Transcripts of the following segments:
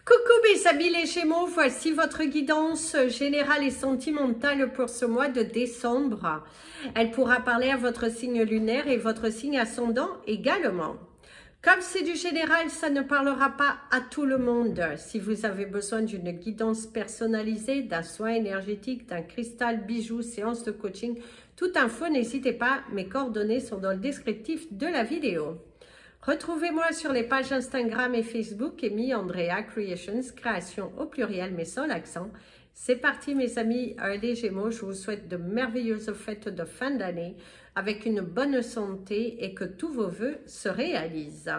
Coucou mes amis les Gémeaux, voici votre guidance générale et sentimentale pour ce mois de décembre. Elle pourra parler à votre signe lunaire et votre signe ascendant également. Comme c'est du général, ça ne parlera pas à tout le monde. Si vous avez besoin d'une guidance personnalisée, d'un soin énergétique, d'un cristal, bijou, séance de coaching, toute info, n'hésitez pas, mes coordonnées sont dans le descriptif de la vidéo. Retrouvez-moi sur les pages Instagram et Facebook, Amy Andrea Creations, création au pluriel mais sans l'accent. C'est parti mes amis les Gémeaux, je vous souhaite de merveilleuses fêtes de fin d'année avec une bonne santé et que tous vos vœux se réalisent.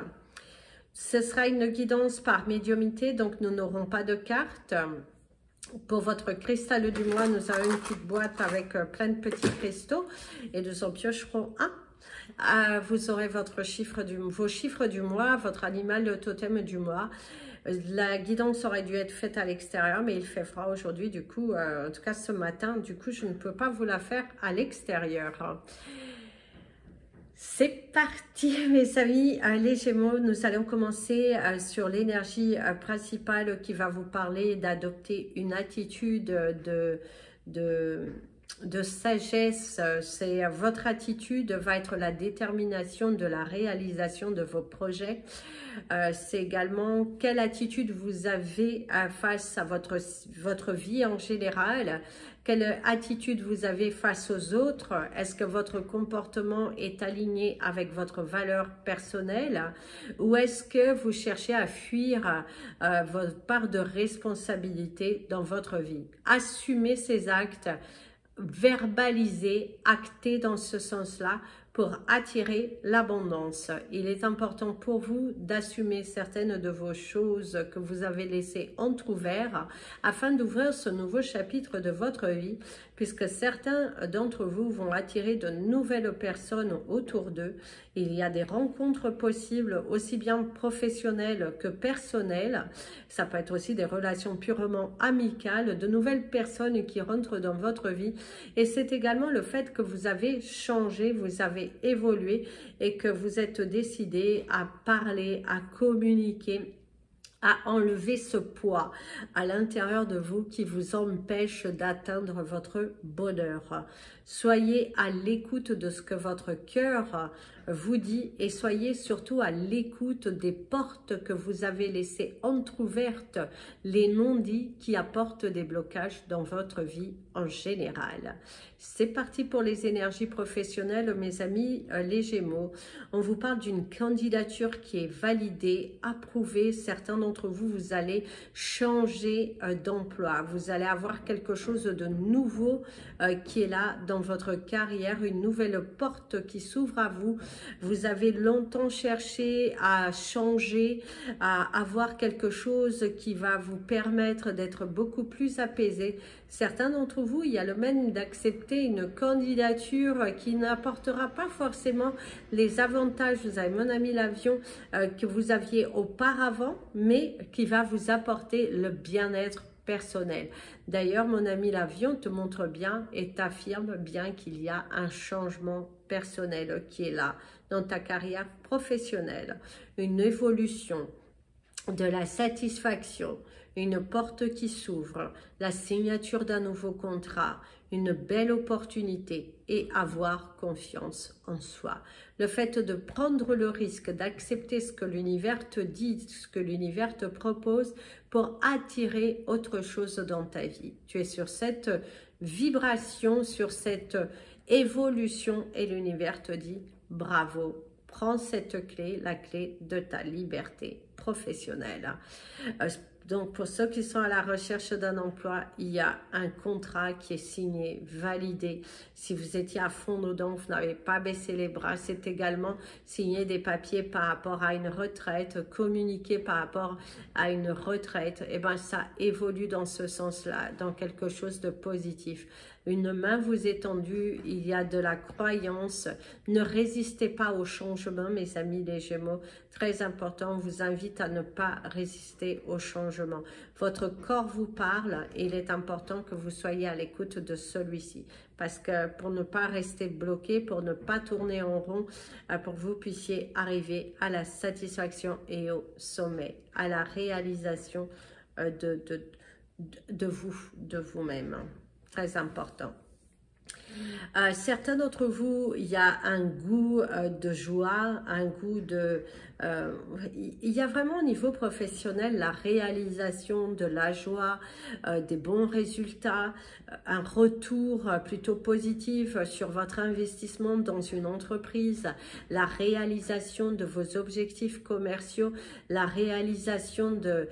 Ce sera une guidance par médiumnité, donc nous n'aurons pas de cartes. Pour votre cristal du mois, nous avons une petite boîte avec plein de petits cristaux et nous en piocherons un. Vous aurez vos chiffres du mois, votre animal, le totem du mois. La guidance aurait dû être faite à l'extérieur, mais il fait froid aujourd'hui, du coup, en tout cas ce matin, du coup, je ne peux pas vous la faire à l'extérieur. C'est parti mes amis, les Gémeaux, nous allons commencer sur l'énergie principale qui va vous parler d'adopter une attitude de sagesse. C'est votre attitude va être la détermination de la réalisation de vos projets. C'est également quelle attitude vous avez face à votre vie en général. Quelle attitude vous avez face aux autres? Est-ce que votre comportement est aligné avec votre valeur personnelle? Ou est-ce que vous cherchez à fuir votre part de responsabilité dans votre vie? Assumez ces actes, verbalisez, actez dans ce sens-là pour attirer l'abondance. Il est important pour vous d'assumer certaines de vos choses que vous avez laissées entrouvertes afin d'ouvrir ce nouveau chapitre de votre vie, puisque certains d'entre vous vont attirer de nouvelles personnes autour d'eux. Il y a des rencontres possibles, aussi bien professionnelles que personnelles. Ça peut être aussi des relations purement amicales, de nouvelles personnes qui rentrent dans votre vie. Et c'est également le fait que vous avez changé, vous avez évolué et que vous êtes décidé à parler, à communiquer, à enlever ce poids à l'intérieur de vous qui vous empêche d'atteindre votre bonheur. Soyez à l'écoute de ce que votre cœur vous dit et soyez surtout à l'écoute des portes que vous avez laissées entrouvertes, les non-dits qui apportent des blocages dans votre vie en général. C'est parti pour les énergies professionnelles, mes amis les Gémeaux. On vous parle d'une candidature qui est validée, approuvée. Certains d'entre vous, vous allez changer d'emploi. Vous allez avoir quelque chose de nouveau qui est là dans votre carrière, une nouvelle porte qui s'ouvre à vous. Vous avez longtemps cherché à changer, à avoir quelque chose qui va vous permettre d'être beaucoup plus apaisé. Certains d'entre vous, il y a le même d'accepter une candidature qui n'apportera pas forcément les avantages, vous avez mon ami l'avion, que vous aviez auparavant, mais qui va vous apporter le bien-être personnel. D'ailleurs, mon ami l'avion te montre bien et t'affirme bien qu'il y a un changement personnel qui est là dans ta carrière professionnelle, une évolution, de la satisfaction, une porte qui s'ouvre, la signature d'un nouveau contrat, une belle opportunité et avoir confiance en soi. Le fait de prendre le risque d'accepter ce que l'univers te dit, ce que l'univers te propose pour attirer autre chose dans ta vie. Tu es sur cette vibration, sur cette évolution et l'univers te dit bravo. Prends cette clé, la clé de ta liberté professionnelle. Donc, pour ceux qui sont à la recherche d'un emploi, il y a un contrat qui est signé, validé. Si vous étiez à fond dedans, vous n'avez pas baissé les bras, c'est également signer des papiers par rapport à une retraite, communiquer par rapport à une retraite. Et bien, ça évolue dans ce sens-là, dans quelque chose de positif. Une main vous est tendue, il y a de la croyance. Ne résistez pas au changement, mes amis les Gémeaux. Très important, on vous invite à ne pas résister au changement. Votre corps vous parle et il est important que vous soyez à l'écoute de celui-ci. Parce que pour ne pas rester bloqué, pour ne pas tourner en rond, pour que vous puissiez arriver à la satisfaction et au sommet, à la réalisation de vous-même. Très important. Certains d'entre vous, il y a un goût de joie, un goût de... il y a vraiment au niveau professionnel la réalisation de la joie, des bons résultats, un retour plutôt positif sur votre investissement dans une entreprise, la réalisation de vos objectifs commerciaux, la réalisation de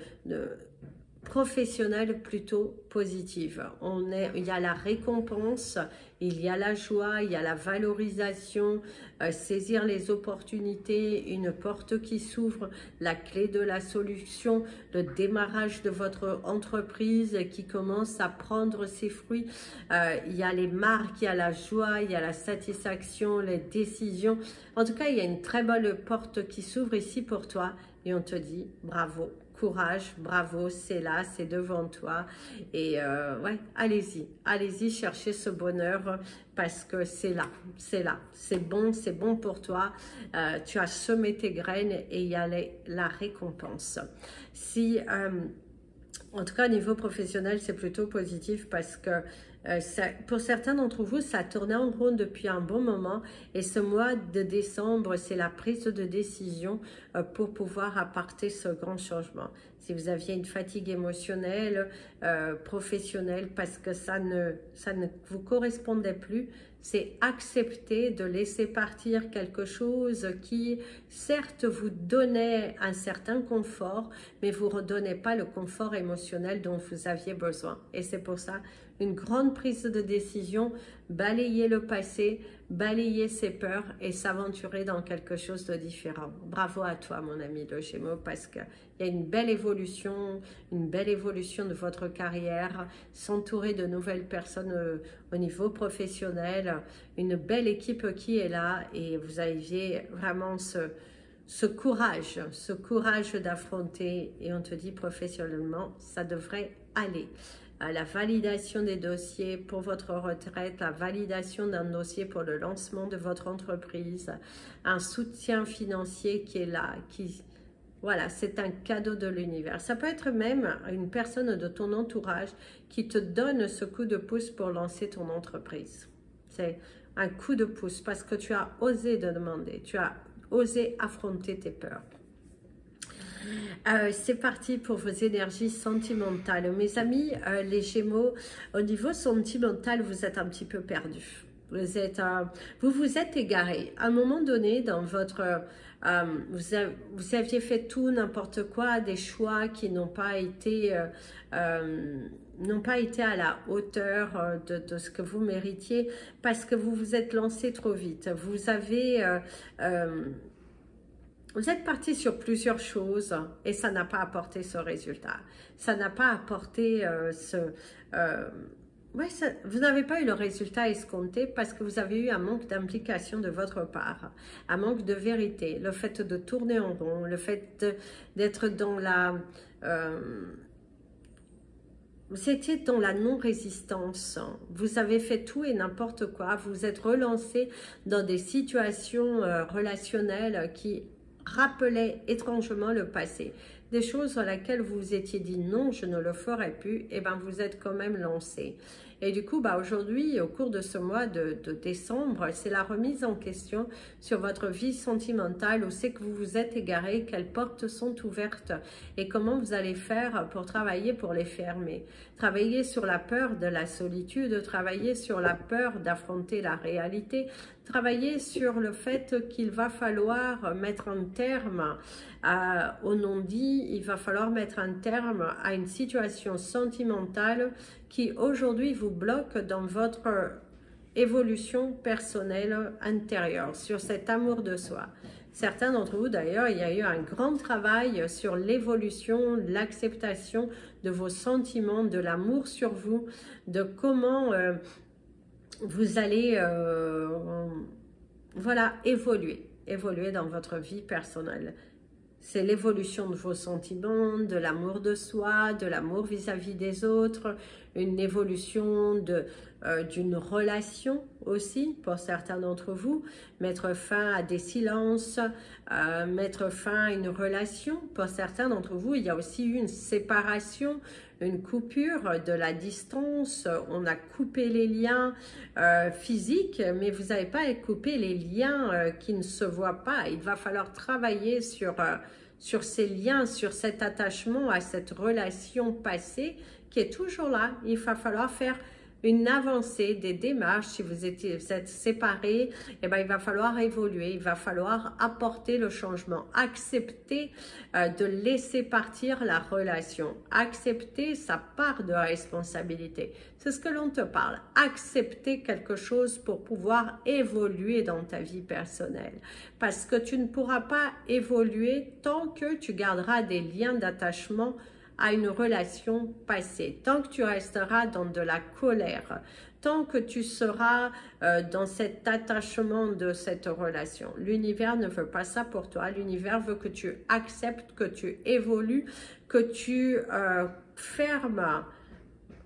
professionnelle plutôt positive. Il y a la récompense, il y a la joie, il y a la valorisation, saisir les opportunités, une porte qui s'ouvre, la clé de la solution, le démarrage de votre entreprise qui commence à prendre ses fruits. Il y a les marques, il y a la joie, il y a la satisfaction, les décisions. En tout cas, il y a une très belle porte qui s'ouvre ici pour toi et on te dit bravo. Courage, bravo, c'est là, c'est devant toi. Et ouais, allez-y chercher ce bonheur parce que c'est là, c'est bon pour toi. Tu as semé tes graines et il y a la récompense. Si, en tout cas, au niveau professionnel, c'est plutôt positif parce que pour certains d'entre vous, ça a tourné en rond depuis un bon moment et ce mois de décembre, c'est la prise de décision pour pouvoir apporter ce grand changement. Si vous aviez une fatigue émotionnelle, professionnelle, parce que ça ne vous correspondait plus, c'est accepter de laisser partir quelque chose qui, certes, vous donnait un certain confort, mais vous ne redonnait pas le confort émotionnel dont vous aviez besoin. Et c'est pour ça, une grande prise de décision, balayer le passé, balayer ses peurs et s'aventurer dans quelque chose de différent. Bravo à toi, mon ami le Gémeaux, parce qu'il y a une belle évolution de votre carrière, s'entourer de nouvelles personnes au niveau professionnel, une belle équipe qui est là et vous avez vraiment ce courage d'affronter et on te dit professionnellement, ça devrait aller. La validation des dossiers pour votre retraite, la validation d'un dossier pour le lancement de votre entreprise, un soutien financier qui est là, voilà, c'est un cadeau de l'univers. Ça peut être même une personne de ton entourage qui te donne ce coup de pouce pour lancer ton entreprise. C'est un coup de pouce parce que tu as osé de demander, tu as osé affronter tes peurs. C'est parti pour vos énergies sentimentales. Mes amis, les Gémeaux, au niveau sentimental, vous êtes un petit peu perdus. Vous vous êtes égaré. À un moment donné, dans votre... vous aviez fait tout, n'importe quoi, des choix qui n'ont pas été... à la hauteur de ce que vous méritiez parce que vous vous êtes lancé trop vite. Vous avez... vous êtes parti sur plusieurs choses et ça n'a pas apporté ce résultat. Ça n'a pas apporté vous n'avez pas eu le résultat escompté parce que vous avez eu un manque d'implication de votre part, un manque de vérité, le fait de tourner en rond, le fait d'être dans la... vous étiez dans la non-résistance, vous avez fait tout et n'importe quoi, vous vous êtes relancé dans des situations relationnelles qui rappelaient étrangement le passé. Des choses sur lesquelles vous vous étiez dit non, je ne le ferai plus, et bien vous êtes quand même lancé. Et du coup, aujourd'hui, au cours de ce mois de décembre, c'est la remise en question sur votre vie sentimentale, où c'est que vous vous êtes égaré, quelles portes sont ouvertes et comment vous allez faire pour travailler pour les fermer. Travailler sur la peur de la solitude, travailler sur la peur d'affronter la réalité, travailler sur le fait qu'il va falloir mettre un terme au non-dit, il va falloir mettre un terme à une situation sentimentale qui aujourd'hui vous bloque dans votre évolution personnelle intérieure, sur cet amour de soi. Certains d'entre vous d'ailleurs, il y a eu un grand travail sur l'évolution, l'acceptation de vos sentiments, de l'amour sur vous, de comment vous allez voilà, évoluer dans votre vie personnelle. C'est l'évolution de vos sentiments, de l'amour de soi, de l'amour vis-à-vis des autres, une évolution de d'une relation aussi pour certains d'entre vous, mettre fin à des silences, mettre fin à une relation. Pour certains d'entre vous, il y a aussi eu une séparation, une coupure de la distance, on a coupé les liens physiques, mais vous n'avez pas coupé les liens qui ne se voient pas. Il va falloir travailler sur ces liens, sur cet attachement à cette relation passée qui est toujours là. Il va falloir faire une avancée, des démarches. Si vous êtes séparés, eh ben, il va falloir évoluer, il va falloir apporter le changement, accepter de laisser partir la relation, accepter sa part de responsabilité. C'est ce que l'on te parle, accepter quelque chose pour pouvoir évoluer dans ta vie personnelle. Parce que tu ne pourras pas évoluer tant que tu garderas des liens d'attachement à une relation passée, tant que tu resteras dans de la colère, tant que tu seras dans cet attachement de cette relation. L'univers ne veut pas ça pour toi. L'univers veut que tu acceptes, que tu évolues, que tu fermes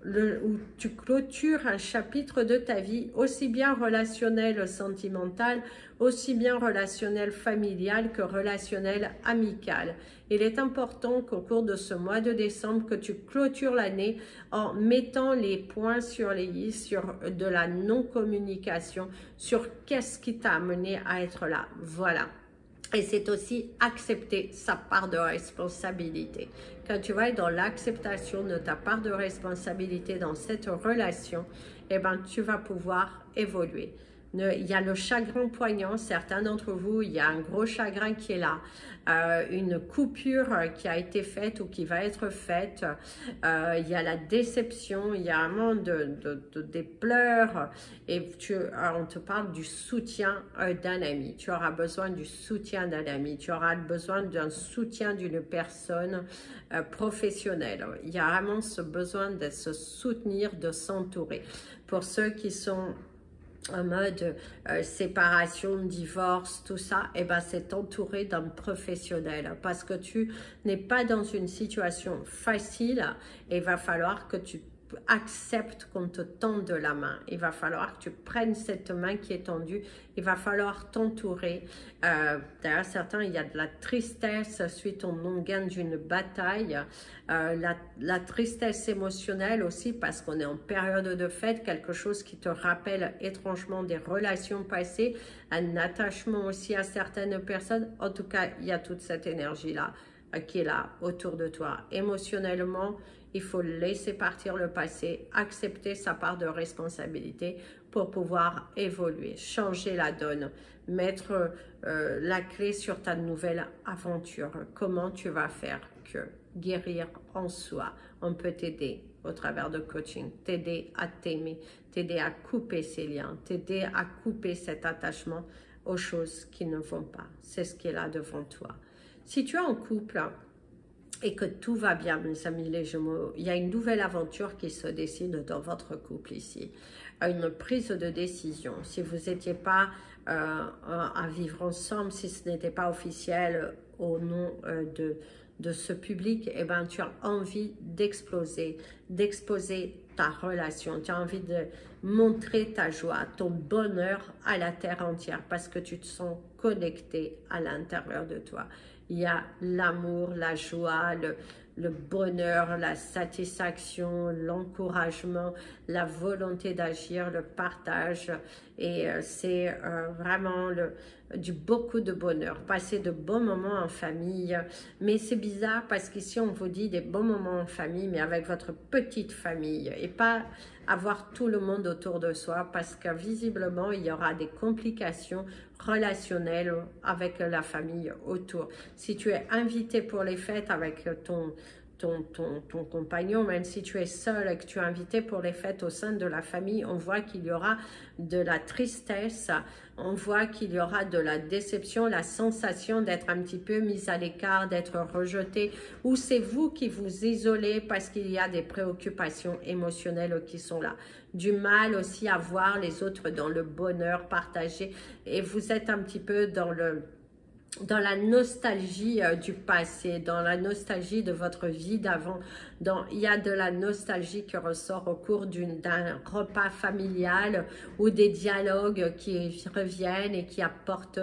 où tu clôtures un chapitre de ta vie, aussi bien relationnel, sentimental, aussi bien relationnel, familial que relationnel, amical. Il est important qu'au cours de ce mois de décembre, que tu clôtures l'année en mettant les points sur les i, sur de la non-communication, sur qu'est-ce qui t'a amené à être là. Voilà. Et c'est aussi accepter sa part de responsabilité. Quand tu vas être dans l'acceptation de ta part de responsabilité dans cette relation, eh ben, tu vas pouvoir évoluer. Il y a le chagrin poignant, certains d'entre vous, il y a un gros chagrin qui est là, une coupure qui a été faite ou qui va être faite, il y a la déception, il y a vraiment des pleurs et on te parle du soutien d'un ami. Tu auras besoin du soutien d'un ami, tu auras besoin d'un soutien d'une personne professionnelle. Il y a vraiment ce besoin de se soutenir, de s'entourer. Pour ceux qui sont en mode séparation, divorce, tout ça, et ben c'est entouré d'un professionnel parce que tu n'es pas dans une situation facile et il va falloir que tu acceptes qu'on te tende la main. Il va falloir que tu prennes cette main qui est tendue. Il va falloir t'entourer. D'ailleurs, certains, il y a de la tristesse suite au non-gain d'une bataille. La tristesse émotionnelle aussi parce qu'on est en période de fête. Quelque chose qui te rappelle étrangement des relations passées. Un attachement aussi à certaines personnes. En tout cas, il y a toute cette énergie-là qui est là autour de toi. Émotionnellement, il faut laisser partir le passé, accepter sa part de responsabilité pour pouvoir évoluer, changer la donne, mettre la clé sur ta nouvelle aventure. Comment tu vas faire que guérir en soi? On peut t'aider au travers de coaching, t'aider à t'aimer, t'aider à couper ces liens, t'aider à couper cet attachement aux choses qui ne vont pas. C'est ce qui est là devant toi. Si tu es en couple et que tout va bien, mes amis les Gémeaux, il y a une nouvelle aventure qui se décide dans votre couple ici. Une prise de décision. Si vous n'étiez pas à vivre ensemble, si ce n'était pas officiel au nom de ce public, eh ben, tu as envie d'exploser ta relation. Tu as envie de montrer ta joie, ton bonheur à la terre entière parce que tu te sens connecté à l'intérieur de toi. Il y a l'amour, la joie, le bonheur, la satisfaction, l'encouragement, la volonté d'agir, le partage. Et c'est vraiment beaucoup de bonheur. Passer de bons moments en famille. Mais c'est bizarre parce qu'ici, on vous dit des bons moments en famille, mais avec votre petite famille. Et pas avoir tout le monde autour de soi parce que visiblement, il y aura des complications relationnelles avec la famille autour. Si tu es invité pour les fêtes avec ton compagnon, même si tu es seul et que tu es invité pour les fêtes au sein de la famille, on voit qu'il y aura de la tristesse, on voit qu'il y aura de la déception, la sensation d'être un petit peu mis à l'écart, d'être rejeté, ou c'est vous qui vous isolez parce qu'il y a des préoccupations émotionnelles qui sont là. Du mal aussi à voir les autres dans le bonheur partagé et vous êtes un petit peu dans dans la nostalgie du passé, dans la nostalgie de votre vie d'avant. Il y a de la nostalgie qui ressort au cours d'un repas familial ou des dialogues qui reviennent et qui apportent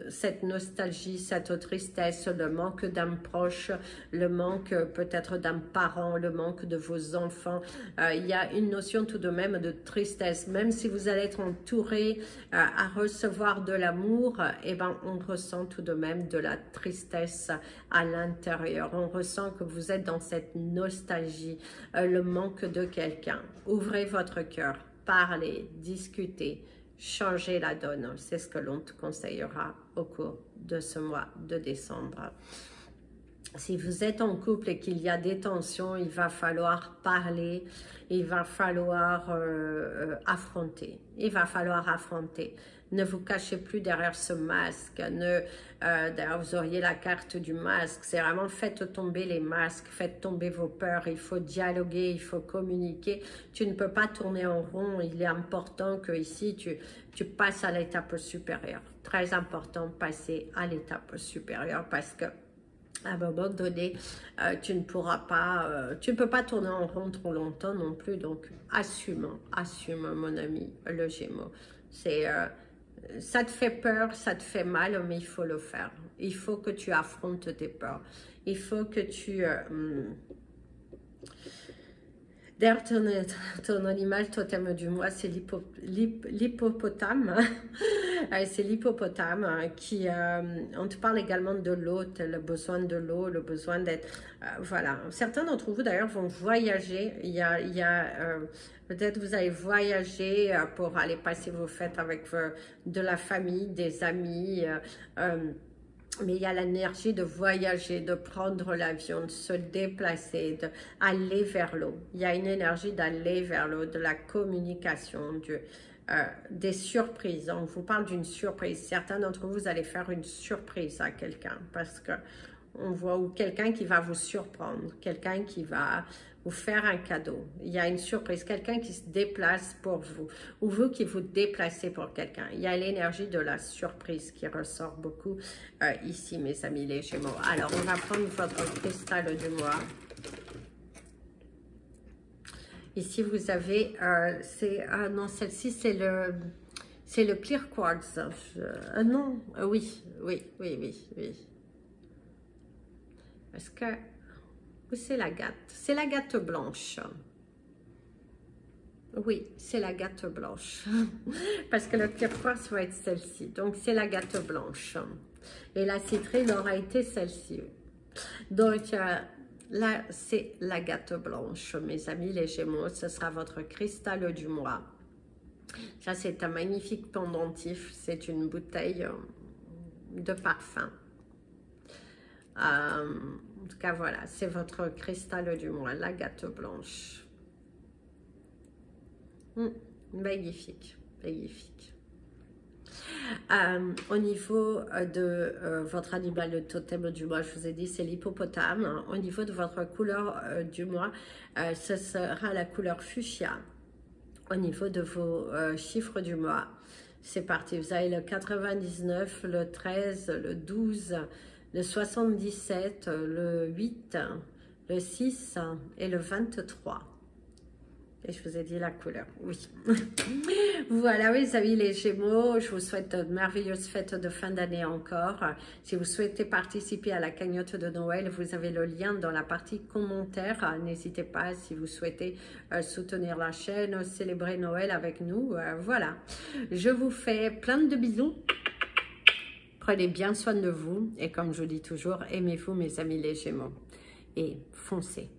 cette nostalgie, cette tristesse, le manque d'un proche, le manque peut-être d'un parent, le manque de vos enfants. Il y a une notion tout de même de tristesse. Même si vous allez être entouré à recevoir de l'amour, eh ben, on ressent tout de même de la tristesse à l'intérieur. On ressent que vous êtes dans cette nostalgie, le manque de quelqu'un. Ouvrez votre cœur, parlez, discutez, changez la donne. C'est ce que l'on te conseillera au cours de ce mois de décembre. Si vous êtes en couple et qu'il y a des tensions, il va falloir parler, il va falloir affronter. Il va falloir affronter. Ne vous cachez plus derrière ce masque. D'ailleurs, vous auriez la carte du masque. C'est vraiment faites tomber les masques, faites tomber vos peurs. Il faut dialoguer, il faut communiquer. Tu ne peux pas tourner en rond. Il est important que ici tu passes à l'étape supérieure. Très important, passer à l'étape supérieure parce que à un moment donné, tu ne peux pas tourner en rond trop longtemps non plus. Donc, assume mon ami, le Gémeaux. Ça te fait peur, ça te fait mal, mais il faut le faire. Il faut que tu affrontes tes peurs. Il faut que tu... D'ailleurs, ton animal totem du mois, c'est l'hippopotame. C'est l'hippopotame qui... on te parle également de l'eau, le besoin de l'eau, le besoin d'être... voilà. Certains d'entre vous, d'ailleurs, vont voyager. Peut-être vous allez voyager pour aller passer vos fêtes avec de la famille, des amis... mais il y a l'énergie de voyager, de prendre l'avion, de se déplacer, d'aller vers l'eau. Il y a une énergie d'aller vers l'eau, de la communication, des surprises. On vous parle d'une surprise. Certains d'entre vous, allez faire une surprise à quelqu'un parce que on voit ou quelqu'un qui va vous surprendre, quelqu'un qui va vous faire un cadeau. Il y a une surprise, quelqu'un qui se déplace pour vous ou vous qui vous déplacez pour quelqu'un. Il y a l'énergie de la surprise qui ressort beaucoup ici, mes amis les Gémeaux. Alors, on va prendre votre cristal du mois. Ici, vous avez, non, celle-ci, c'est le clear quartz. Non, oui. Parce que, c'est l'agate. C'est l'agate blanche. Oui, c'est l'agate blanche. Parce que le clear quartz va être celle-ci. Donc, c'est l'agate blanche. Et la citrine aura été celle-ci. Donc, là, c'est l'agate blanche, mes amis les Gémeaux. Ce sera votre cristal du mois. Ça, c'est un magnifique pendentif. C'est une bouteille de parfum. En tout cas, voilà, c'est votre cristal du mois, l'agate blanche. Magnifique, magnifique. Au niveau de votre animal de totem du mois, je vous ai dit, c'est l'hippopotame. Au niveau de votre couleur du mois, ce sera la couleur fuchsia. Au niveau de vos chiffres du mois, c'est parti. Vous avez le 99, le 13, le 12, le 77, le 8, le 6 et le 23. Et je vous ai dit la couleur, oui. Voilà, mes amis les Gémeaux, je vous souhaite de merveilleuses fêtes de fin d'année encore. Si vous souhaitez participer à la cagnotte de Noël, vous avez le lien dans la partie commentaires. N'hésitez pas si vous souhaitez soutenir la chaîne, célébrer Noël avec nous. Voilà, je vous fais plein de bisous. Prenez bien soin de vous et comme je vous dis toujours, aimez-vous mes amis les Gémeaux et foncez.